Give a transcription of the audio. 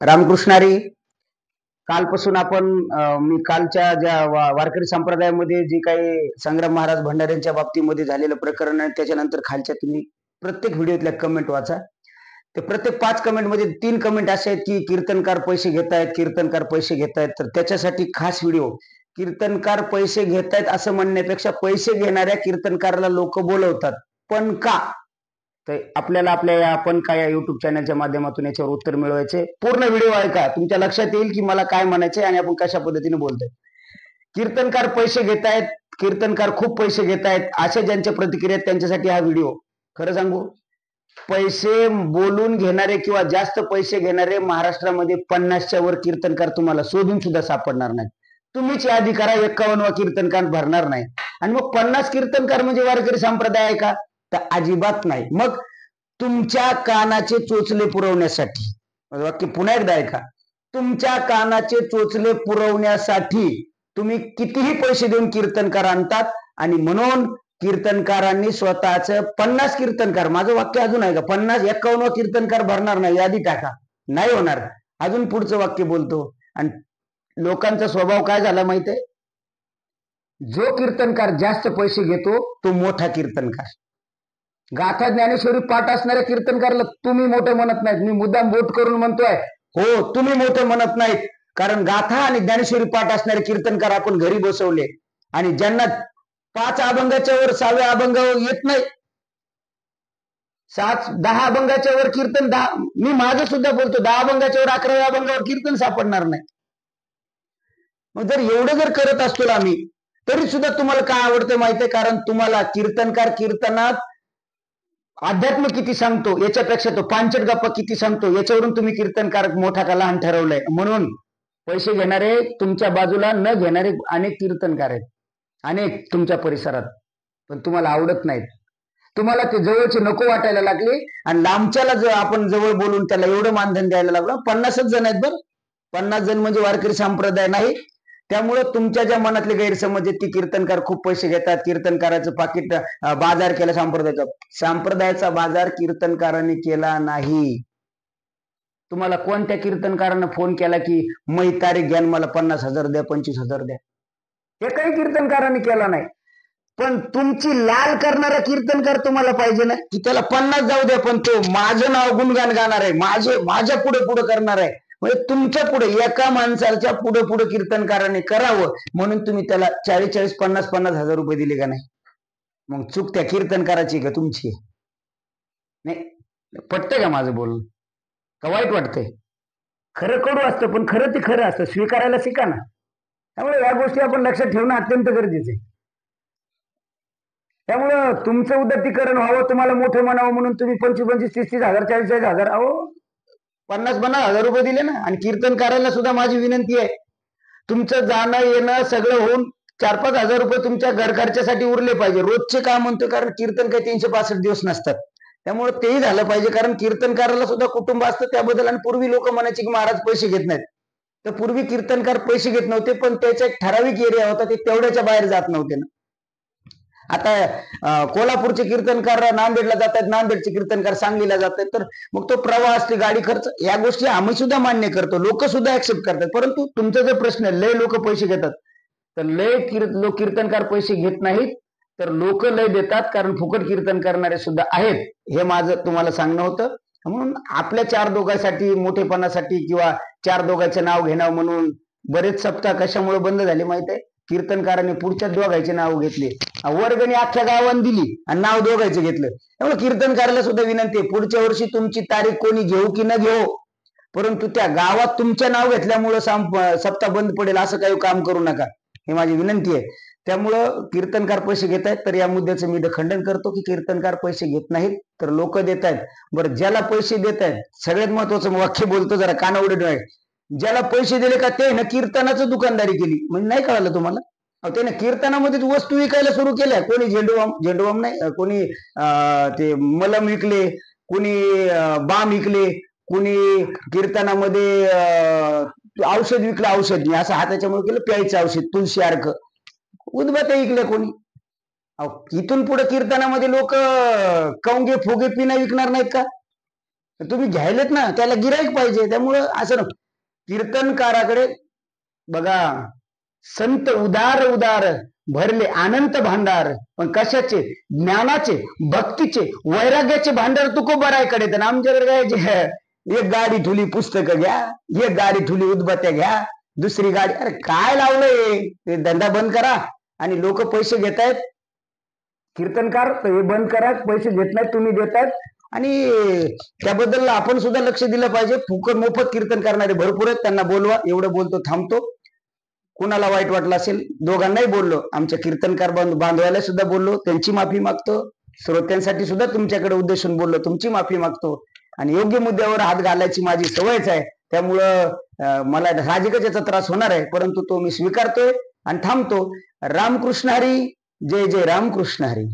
रामकृष्णारी. कालपासून आपण मी कालच्या ज्या वारकरी संप्रदायामध्ये जी काही संग्राम महाराज भंडाऱ्यांच्या बाबतीमध्ये झालेलं प्रकरण आहे त्याच्यानंतर खालच्या तुम्ही प्रत्येक व्हिडिओतल्या कमेंट वाचा. ते प्रत्येक 5 कमेंटमध्ये 3 कमेंट असे आहेत की कीर्तनकार पैसे घेतायत, कीर्तनकार पैसे घेतायत. तर त्याच्यासाठी खास व्हिडिओ. कीर्तनकार पैसे घेतायत असं म्हणण्यापेक्षा पैसे घेणाऱ्या कीर्तनकाराला लोक बोलवतात, पण का? तर आपल्याला आपल्या या आपण काय या युट्यूब चॅनलच्या माध्यमातून याच्यावर उत्तर मिळवायचे. पूर्ण व्हिडिओ ऐका, तुमच्या लक्षात येईल की मला काय म्हणायचंय आणि आपण कशा पद्धतीने बोलतोय. कीर्तनकार पैसे घेतायत, कीर्तनकार खूप पैसे घेतायत अशा ज्यांच्या प्रतिक्रिया आहेत त्यांच्यासाठी हा व्हिडिओ. खरं सांगू, पैसे बोलून घेणारे किंवा जास्त पैसे घेणारे महाराष्ट्रामध्ये 50च्या वर कीर्तनकार तुम्हाला शोधून सुद्धा सापडणार नाहीत. तुम्हीच यादी करा, 51वा कीर्तनकार भरणार नाही. आणि मग 50 कीर्तनकार म्हणजे वारकरी संप्रदाय आहे का? तर अजिबात नाही. मग तुमच्या कानाचे चोचले पुरवण्यासाठी, वाक्य पुन्हा एकदा ऐका, तुमच्या कानाचे चोचले पुरवण्यासाठी तुम्ही कितीही पैसे देऊन कीर्तनकार आणतात. आणि म्हणून कीर्तनकारांनी स्वतःच 50 कीर्तनकार, माझं वाक्य अजून आहे का, 51वा कीर्तनकार भरणार नाही, यादी टाका, नाही होणार. अजून पुढचं वाक्य बोलतो. आणि लोकांचा स्वभाव काय झाला माहितीये, जो कीर्तनकार जास्त पैसे घेतो तो मोठा कीर्तनकार. गाथा ज्ञानेश्वरी पाठ असणाऱ्या कीर्तनकारला तुम्ही मोठं म्हणत नाहीत. मी मुद्दाम बोट करून म्हणतोय, हो तुम्ही मोठं म्हणत नाहीत, कारण गाथा आणि ज्ञानेश्वरी पाठ असणारे कीर्तनकार आपण घरी बसवले. आणि ज्यांना 5 अभंगाच्या वर 6व्या अभंगावर येत नाही, 10 अभंगाच्या वर कीर्तन, मी माझं सुद्धा बोलतो, 10 अभंगाच्या वर 11व्या अभंगावर कीर्तन सापडणार नाही. मग जर एवढं जर करत असतो आम्ही, तरी सुद्धा तुम्हाला काय आवडतं माहितीये, कारण तुम्हाला कीर्तनकार कीर्तनात अध्यात्म किती सांगतो याच्यापेक्षा तो पांचट गप्पा किती सांगतो याच्यावरून तुम्ही कीर्तनकार मोठा का लहान ठरवलंय. म्हणून पैसे घेणारे तुमच्या बाजूला न घेणारे अनेक कीर्तनकार आहेत, अनेक तुमच्या परिसरात, पण तुम्हाला आवडत नाहीत. तुम्हाला ते जवळचे नको वाटायला लागले आणि लांबच्याला जर आपण जवळ बोलून त्याला एवढं मानधन द्यायला लागलो. 50च जण आहेत बरं, 50 जण म्हणजे वारकरी संप्रदाय नाही. त्यामुळे तुमच्या ज्या मनातले गैरसमज आहेत की कीर्तनकार खूप पैसे घेतात, कीर्तनकाराचं पाकिट बाजार केला संप्रदायाचा बाजार कीर्तनकारांनी केला नाही. तुम्हाला कोणत्या कीर्तनकारानं फोन केला की मै तारीख घ्या, मला 50,000 द्या, 25,000 द्या? हे काही कीर्तनकारांनी केला नाही. पण तुमची लाल करणारा कीर्तनकार तुम्हाला पाहिजे ना, की त्याला 50 जाऊ द्या पण तो माझं नाव गुणगान गाणार आहे, माझ्या पुढे पुढे करणार आहे. म्हणजे तुमच्या पुढे एका माणसाच्या पुढे पुढे कीर्तनकाराने करावं म्हणून तुम्ही त्याला 40-40, 50-50 हजार रुपये दिले का नाही? मग चूक त्या कीर्तनकाराची का तुमची? नाही पटतंय का माझं बोलणं? का वाईट वाटतंय? खरं कडू असतं, पण खरं ते खरं असतं, स्वीकारायला शिका ना. त्यामुळे या गोष्टी आपण लक्षात ठेवणं अत्यंत गरजेचं आहे. त्यामुळं तुमचं उदात्तीकरण व्हावं, तुम्हाला मोठं म्हणावं म्हणून तुम्ही 25-25, 30-30 हजार, 40-40 हजार, अहो 50-50 हजार रुपये दिले ना. आणि कीर्तनकारांना सुद्धा माझी विनंती आहे, तुमचं जाणं येणं सगळं होऊन 4-5 हजार रुपये तुमच्या घर खर्चासाठी उरले पाहिजे. रोजचे काम म्हणतो, कारण कीर्तन काही 365 दिवस नसतात. त्यामुळे तेही झालं पाहिजे, कारण कीर्तनकाराला सुद्धा कुटुंब असतं त्याबद्दल. आणि पूर्वी लोक म्हणायचे की महाराज पैसे घेत नाहीत, तर पूर्वी कीर्तनकार पैसे घेत नव्हते, पण त्याचा एक ठराविक एरिया होता, ते तेवढ्याच्या बाहेर जात नव्हते ना. आता कोल्हापूरचे कीर्तनकार नांदेडला जातात, नांदेडचे कीर्तनकार सांगलीला जातात, तर मग तो प्रवास, ते गाडी खर्च, या गोष्टी आम्ही सुद्धा मान्य करतो, लोक सुद्धा ऍक्सेप्ट करतात. परंतु तुमचा जर प्रश्न आहे, लय लोक पैसे घेतात, तर लय कीर्तनकार पैसे घेत नाहीत, तर लोक लय देतात, कारण फुकट कीर्तन करणारे सुद्धा आहेत. हे माझं तुम्हाला सांगणं होतं. म्हणून आपल्या 4 दोघांसाठी, मोठेपणासाठी किंवा 4 दोघांचं नाव घेणं म्हणून बरेच सप्ताह कशामुळे बंद झाले माहिती आहे? कीर्तनकारांनी पुढच्या दोघांचे नाव घेतले, वर्गणी अख्ख्या गावाने दिली आणि नाव दोघांचं घेतलं. त्यामुळे कीर्तनकाराला सुद्धा विनंती आहे, पुढच्या वर्षी तुमची तारीख कोणी घेऊ की न घेऊ, परंतु त्या गावात तुमच्या नाव घेतल्यामुळं सप्ताह बंद पडेल असं काही काम करू नका, ही माझी विनंती आहे. त्यामुळं कीर्तनकार पैसे घेत आहेत, तर या मुद्द्याचं मी खंडन करतो की कीर्तनकार पैसे घेत नाहीत, तर लोक देत आहेत. बरं, ज्याला पैसे देत आहेत, सगळ्यात महत्वाचं वाक्य बोलतो, जरा कानाउडे आहे, ज्याला पैसे दिले का ते ना कीर्तनाचं दुकानदारी केली. म्हणजे नाही कळालं तुम्हाला? त्याने कीर्तनामध्येच वस्तू विकायला सुरू केल्या. कोणी झेंडूबाम नाही, कोणी ते मलम विकले, कोणी बाम विकले, कोणी कीर्तनामध्ये औषध विकलं, औषध असं हाताच्यामुळे केलं, प्यायचं औषध, तुळशी अर्क, उदबत्या विकल्या कोणी. इथून पुढे कीर्तनामध्ये लोक कौंगे फुगे पिणं विकणार नाहीत का? तुम्ही घ्यायलेत ना, त्याला गिराईक पाहिजे. त्यामुळं असं कीर्तनकाराकडे बघा, संत उदार उदार भरले अनंत भांडार, पण कशाचे? ज्ञानाचे, भक्तीचे, वैराग्याचे भांडार तुकोबारायकडे. तर आमच्याकडे काय, एक गाडी ठुली पुस्तकं घ्या, एक गाडी ठुली उदबत्त्या घ्या, दुसरी गाडी. अरे काय लावलंय? ते धंदा बंद करा. आणि लोक पैसे घेतायत, कीर्तनकार तर हे बंद करा, पैसे घेत नाहीत, तुम्ही देतायत. आणि त्याबद्दल आपण सुद्धा लक्ष दिलं पाहिजे. फुकट मोफत कीर्तन करणारे भरपूर आहेत, त्यांना बोलवा. एवढं बोलतो, थांबतो. कुणाला वाईट वाटलं असेल, दोघांनाही बोललो, आमच्या कीर्तनकार बांधवायला सुद्धा बोललो, त्यांची माफी मागतो. श्रोत्यांसाठी सुद्धा तुमच्याकडे उद्देशून बोललो, तुमची माफी मागतो. आणि योग्य मुद्द्यावर हात घालायची माझी सवयच आहे. त्यामुळं मला साहजिकच याचा त्रास होणार आहे, परंतु तो मी स्वीकारतोय आणि थांबतो. रामकृष्ण हरी. जय जय रामकृष्ण हरी.